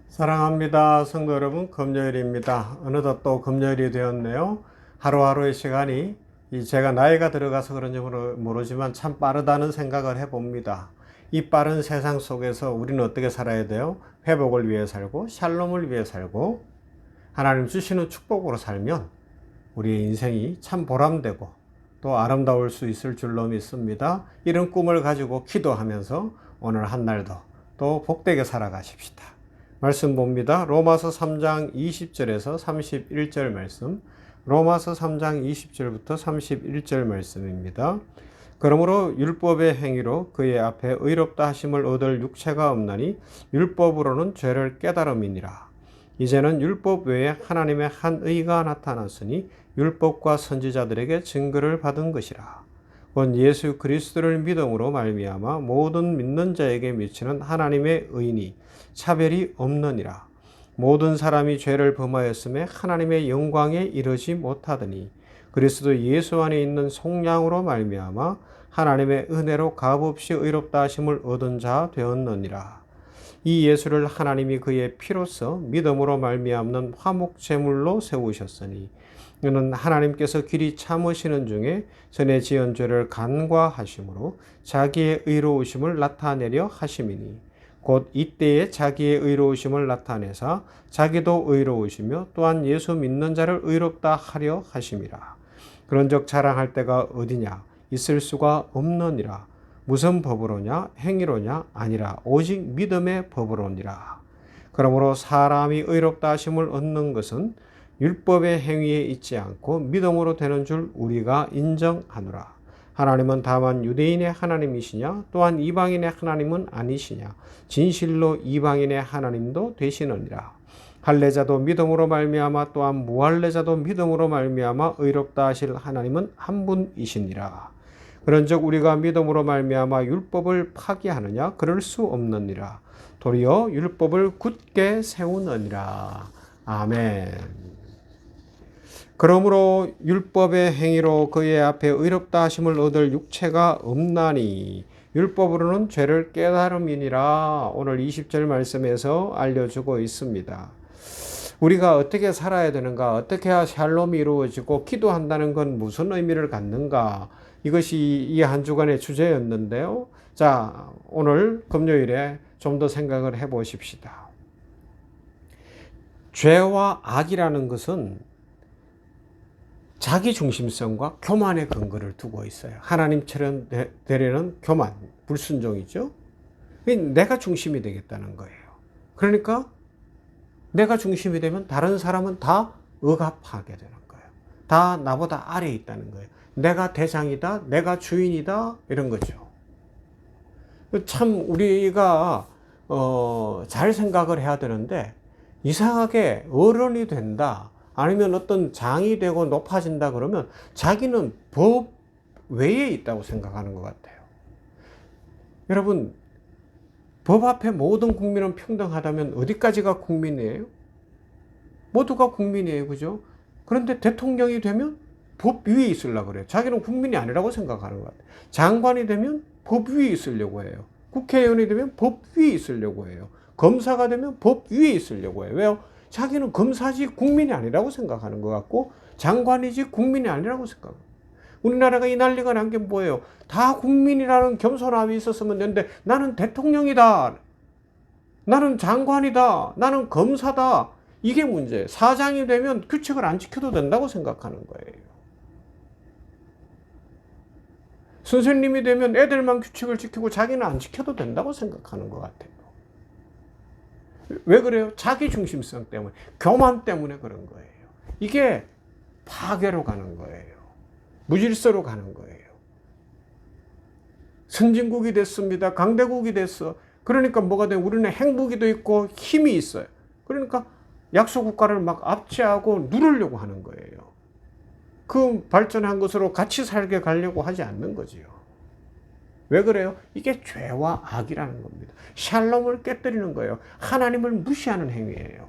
사랑합니다. 성도 여러분, 금요일입니다. 어느덧 또 금요일이 되었네요. 하루하루의 시간이 제가 나이가 들어가서 그런지 모르지만 참 빠르다는 생각을 해봅니다. 이 빠른 세상 속에서 우리는 어떻게 살아야 돼요? 회복을 위해 살고 샬롬을 위해 살고 하나님 주시는 축복으로 살면 우리의 인생이 참 보람되고 또 아름다울 수 있을 줄로 믿습니다. 이런 꿈을 가지고 기도하면서 오늘 한 날도 또 복되게 살아가십시다. 말씀 봅니다. 로마서 3장 20절에서 31절 말씀, 로마서 3장 20절부터 31절 말씀입니다. 그러므로 율법의 행위로 그의 앞에 의롭다 하심을 얻을 육체가 없나니 율법으로는 죄를 깨달음이니라. 이제는 율법 외에 하나님의 한 의가 나타났으니 율법과 선지자들에게 증거를 받은 것이라. 곧 예수 그리스도를 믿음으로 말미암아 모든 믿는 자에게 미치는 하나님의 의니 차별이 없느니라. 모든 사람이 죄를 범하였음에 하나님의 영광에 이르지 못하더니 그리스도 예수 안에 있는 속량으로 말미암아 하나님의 은혜로 값없이 의롭다 하심을 얻은 자 되었느니라. 이 예수를 하나님이 그의 피로써 믿음으로 말미암는 화목 제물로 세우셨으니 이는 하나님께서 길이 참으시는 중에 전에 지은 죄를 간과하심으로 자기의 의로우심을 나타내려 하심이니 곧 이때에 자기의 의로우심을 나타내사 자기도 의로우시며 또한 예수 믿는 자를 의롭다 하려 하심이라. 그런즉 자랑할 때가 어디냐? 있을 수가 없느니라. 무슨 법으로냐? 행위로냐? 아니라 오직 믿음의 법으로니라. 그러므로 사람이 의롭다 하심을 얻는 것은 율법의 행위에 있지 않고 믿음으로 되는 줄 우리가 인정하노라. 하나님은 다만 유대인의 하나님이시냐? 또한 이방인의 하나님은 아니시냐? 진실로 이방인의 하나님도 되시느니라. 할례자도 믿음으로 말미암아 또한 무할례자도 믿음으로 말미암아 의롭다 하실 하나님은 한 분이시니라. 그런즉 우리가 믿음으로 말미암아 율법을 파기하느냐? 그럴 수 없느니라. 도리어 율법을 굳게 세우느니라. 아멘. 그러므로 율법의 행위로 그의 앞에 의롭다 하심을 얻을 육체가 없나니 율법으로는 죄를 깨달음이니라. 오늘 20절 말씀에서 알려주고 있습니다. 우리가 어떻게 살아야 되는가, 어떻게 해야 샬롬이 이루어지고 기도한다는 건 무슨 의미를 갖는가, 이것이 이 한 주간의 주제였는데요. 자, 오늘 금요일에 좀 더 생각을 해보십시다. 죄와 악이라는 것은 자기 중심성과 교만의 근거를 두고 있어요. 하나님처럼 되려는 교만, 불순종이죠. 내가 중심이 되겠다는 거예요. 그러니까 내가 중심이 되면 다른 사람은 다 억압하게 되는 거예요. 다 나보다 아래에 있다는 거예요. 내가 대장이다, 내가 주인이다, 이런 거죠. 참 우리가 잘 생각을 해야 되는데 이상하게 어른이 된다, 아니면 어떤 장이 되고 높아진다 그러면 자기는 법 외에 있다고 생각하는 것 같아요. 여러분, 법 앞에 모든 국민은 평등하다면 어디까지가 국민이에요? 모두가 국민이에요. 그죠? 그런데 대통령이 되면 법 위에 있으려고 그래요. 자기는 국민이 아니라고 생각하는 것 같아요. 장관이 되면 법 위에 있으려고 해요. 국회의원이 되면 법 위에 있으려고 해요. 검사가 되면 법 위에 있으려고 해요. 왜요? 자기는 검사지 국민이 아니라고 생각하는 것 같고 장관이지 국민이 아니라고 생각합니다. 우리나라가 이 난리가 난 게 뭐예요? 다 국민이라는 겸손함이 있었으면 되는데 나는 대통령이다, 나는 장관이다, 나는 검사다, 이게 문제예요. 사장이 되면 규칙을 안 지켜도 된다고 생각하는 거예요. 선생님이 되면 애들만 규칙을 지키고 자기는 안 지켜도 된다고 생각하는 것 같아요. 왜 그래요? 자기 중심성 때문에, 교만 때문에 그런 거예요. 이게 파괴로 가는 거예요. 무질서로 가는 거예요. 선진국이 됐습니다. 강대국이 됐어. 그러니까 뭐가 돼? 우리는 행복이도 있고 힘이 있어요. 그러니까 약소국가를 막 압제하고 누르려고 하는 거예요. 그 발전한 것으로 같이 살게 가려고 하지 않는 거지요. 왜 그래요? 이게 죄와 악이라는 겁니다. 샬롬을 깨뜨리는 거예요. 하나님을 무시하는 행위예요.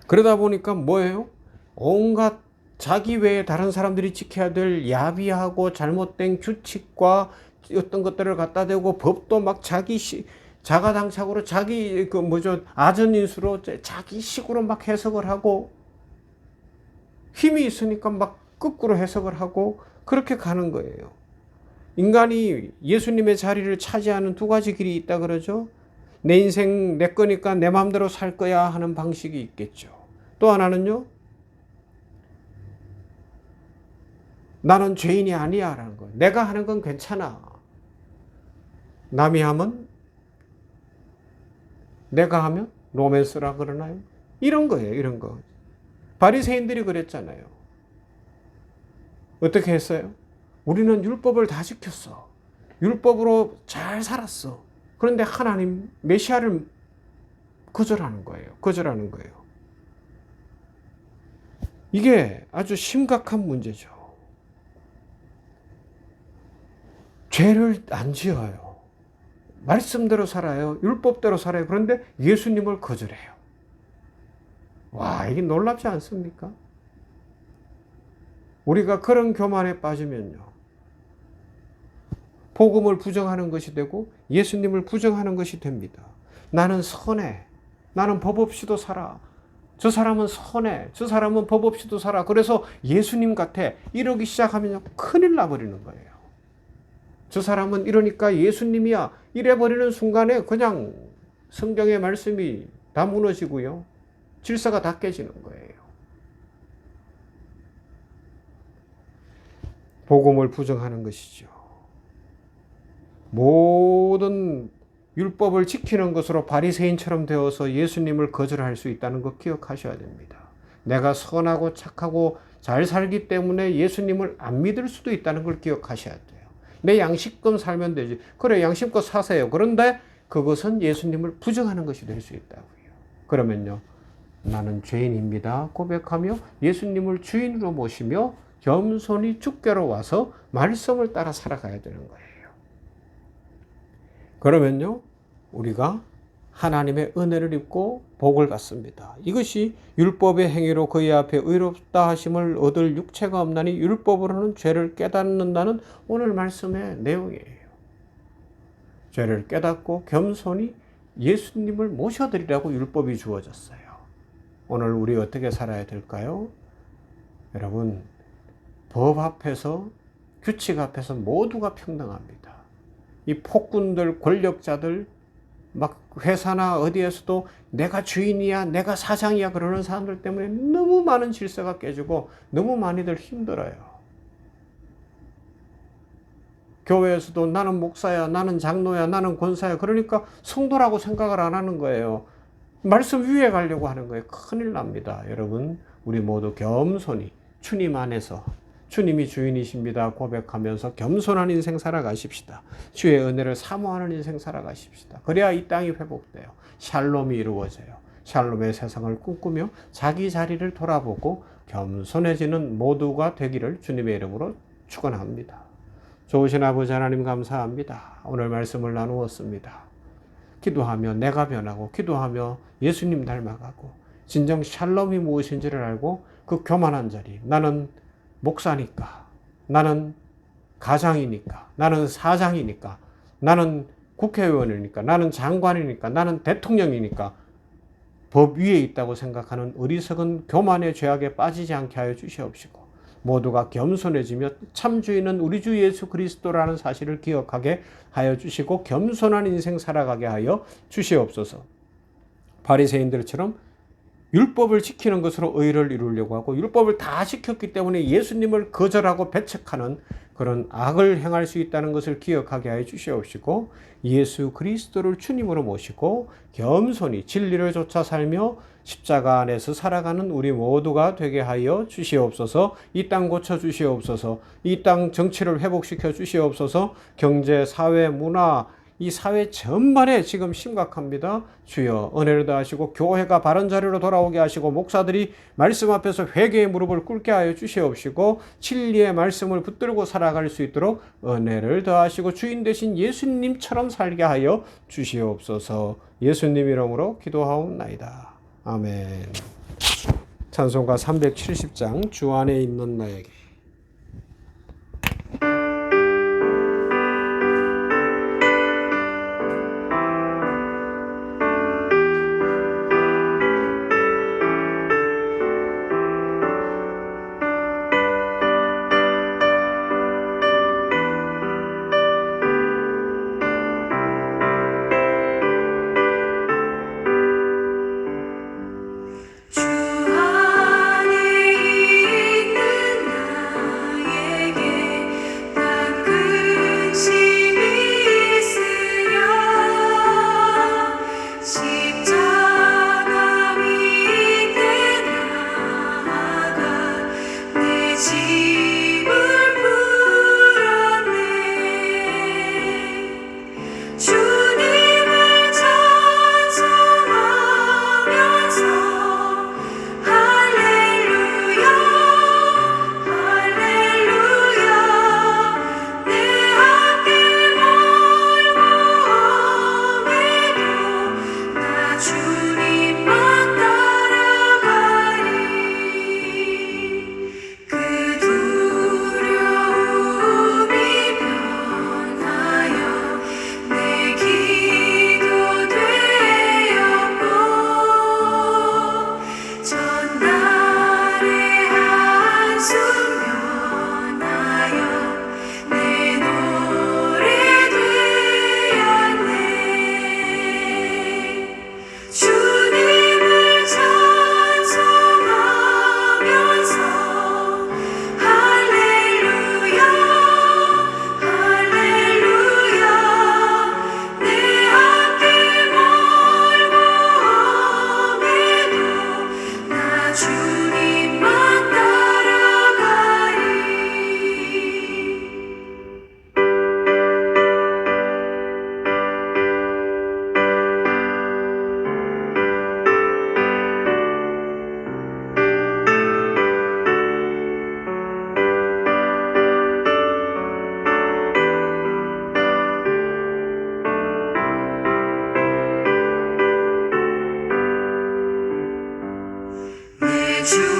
그러다 보니까 뭐예요? 온갖 자기 외에 다른 사람들이 지켜야 될 야비하고 잘못된 규칙과 어떤 것들을 갖다 대고 법도 막 자가당착으로 자기 아전인수로 자기 식으로 막 해석을 하고 힘이 있으니까 막 거꾸로 해석을 하고 그렇게 가는 거예요. 인간이 예수님의 자리를 차지하는 두 가지 길이 있다 그러죠. 내 인생 내 거니까 내 마음대로 살 거야 하는 방식이 있겠죠. 또 하나는요. 나는 죄인이 아니야 라는 거예요. 내가 하는 건 괜찮아. 남이 하면 내가 하면 로맨스라 그러나요? 이런 거예요. 이런 거. 바리새인들이 그랬잖아요. 어떻게 했어요? 우리는 율법을 다 지켰어. 율법으로 잘 살았어. 그런데 하나님 메시아를 거절하는 거예요. 거절하는 거예요. 이게 아주 심각한 문제죠. 죄를 안 지어요. 말씀대로 살아요. 율법대로 살아요. 그런데 예수님을 거절해요. 와, 이게 놀랍지 않습니까? 우리가 그런 교만에 빠지면요. 복음을 부정하는 것이 되고 예수님을 부정하는 것이 됩니다. 나는 선해. 나는 법 없이도 살아. 저 사람은 선해. 저 사람은 법 없이도 살아. 그래서 예수님 같아. 이러기 시작하면 큰일 나버리는 거예요. 저 사람은 이러니까 예수님이야. 이래버리는 순간에 그냥 성경의 말씀이 다 무너지고요. 질서가 다 깨지는 거예요. 복음을 부정하는 것이죠. 모든 율법을 지키는 것으로 바리새인처럼 되어서 예수님을 거절할 수 있다는 것 기억하셔야 됩니다. 내가 선하고 착하고 잘 살기 때문에 예수님을 안 믿을 수도 있다는 걸 기억하셔야 돼요. 내 양심껏 살면 되지. 그래, 양심껏 사세요. 그런데 그것은 예수님을 부정하는 것이 될 수 있다고요. 그러면요, 나는 죄인입니다 고백하며 예수님을 주인으로 모시며 겸손히 주께로 와서 말씀을 따라 살아가야 되는 거예요. 그러면요, 우리가 하나님의 은혜를 입고 복을 받습니다. 이것이 율법의 행위로 그의 앞에 의롭다 하심을 얻을 육체가 없나니 율법으로는 죄를 깨닫는다는 오늘 말씀의 내용이에요. 죄를 깨닫고 겸손히 예수님을 모셔드리라고 율법이 주어졌어요. 오늘 우리 어떻게 살아야 될까요? 여러분, 법 앞에서, 규칙 앞에서 모두가 평등합니다. 이 폭군들, 권력자들, 막 회사나 어디에서도 내가 주인이야, 내가 사장이야 그러는 사람들 때문에 너무 많은 질서가 깨지고 너무 많이들 힘들어요. 교회에서도 나는 목사야, 나는 장로야, 나는 권사야. 그러니까 성도라고 생각을 안 하는 거예요. 말씀 위에 가려고 하는 거예요. 큰일 납니다. 여러분, 우리 모두 겸손히 주님 안에서 주님이 주인이십니다 고백하면서 겸손한 인생 살아가십시다. 주의 은혜를 사모하는 인생 살아가십시다. 그래야 이 땅이 회복돼요. 샬롬이 이루어져요. 샬롬의 세상을 꿈꾸며 자기 자리를 돌아보고 겸손해지는 모두가 되기를 주님의 이름으로 축원합니다. 좋으신 아버지 하나님 감사합니다. 오늘 말씀을 나누었습니다. 기도하며 내가 변하고 기도하며 예수님 닮아가고 진정 샬롬이 무엇인지를 알고 그 교만한 자리, 나는 목사니까, 나는 가장이니까, 나는 사장이니까, 나는 국회의원이니까, 나는 장관이니까, 나는 대통령이니까 법 위에 있다고 생각하는 어리석은 교만의 죄악에 빠지지 않게 하여 주시옵시고 모두가 겸손해지며 참 주인은 우리 주 예수 그리스도라는 사실을 기억하게 하여 주시고 겸손한 인생 살아가게 하여 주시옵소서. 바리새인들처럼 율법을 지키는 것으로 의를 이루려고 하고 율법을 다 지켰기 때문에 예수님을 거절하고 배척하는 그런 악을 행할 수 있다는 것을 기억하게 하여 주시옵시고 예수 그리스도를 주님으로 모시고 겸손히 진리를 쫓아 살며 십자가 안에서 살아가는 우리 모두가 되게 하여 주시옵소서. 이 땅 고쳐 주시옵소서. 이 땅 정치를 회복시켜 주시옵소서. 경제, 사회, 문화, 이 사회 전반에 지금 심각합니다. 주여 은혜를 더하시고 교회가 바른 자리로 돌아오게 하시고 목사들이 말씀 앞에서 회개의 무릎을 꿇게 하여 주시옵시고 진리의 말씀을 붙들고 살아갈 수 있도록 은혜를 더하시고 주인 되신 예수님처럼 살게 하여 주시옵소서. 예수님 이름으로 기도하옵나이다. 아멘. 찬송가 370장 주 안에 있는 나에게. 주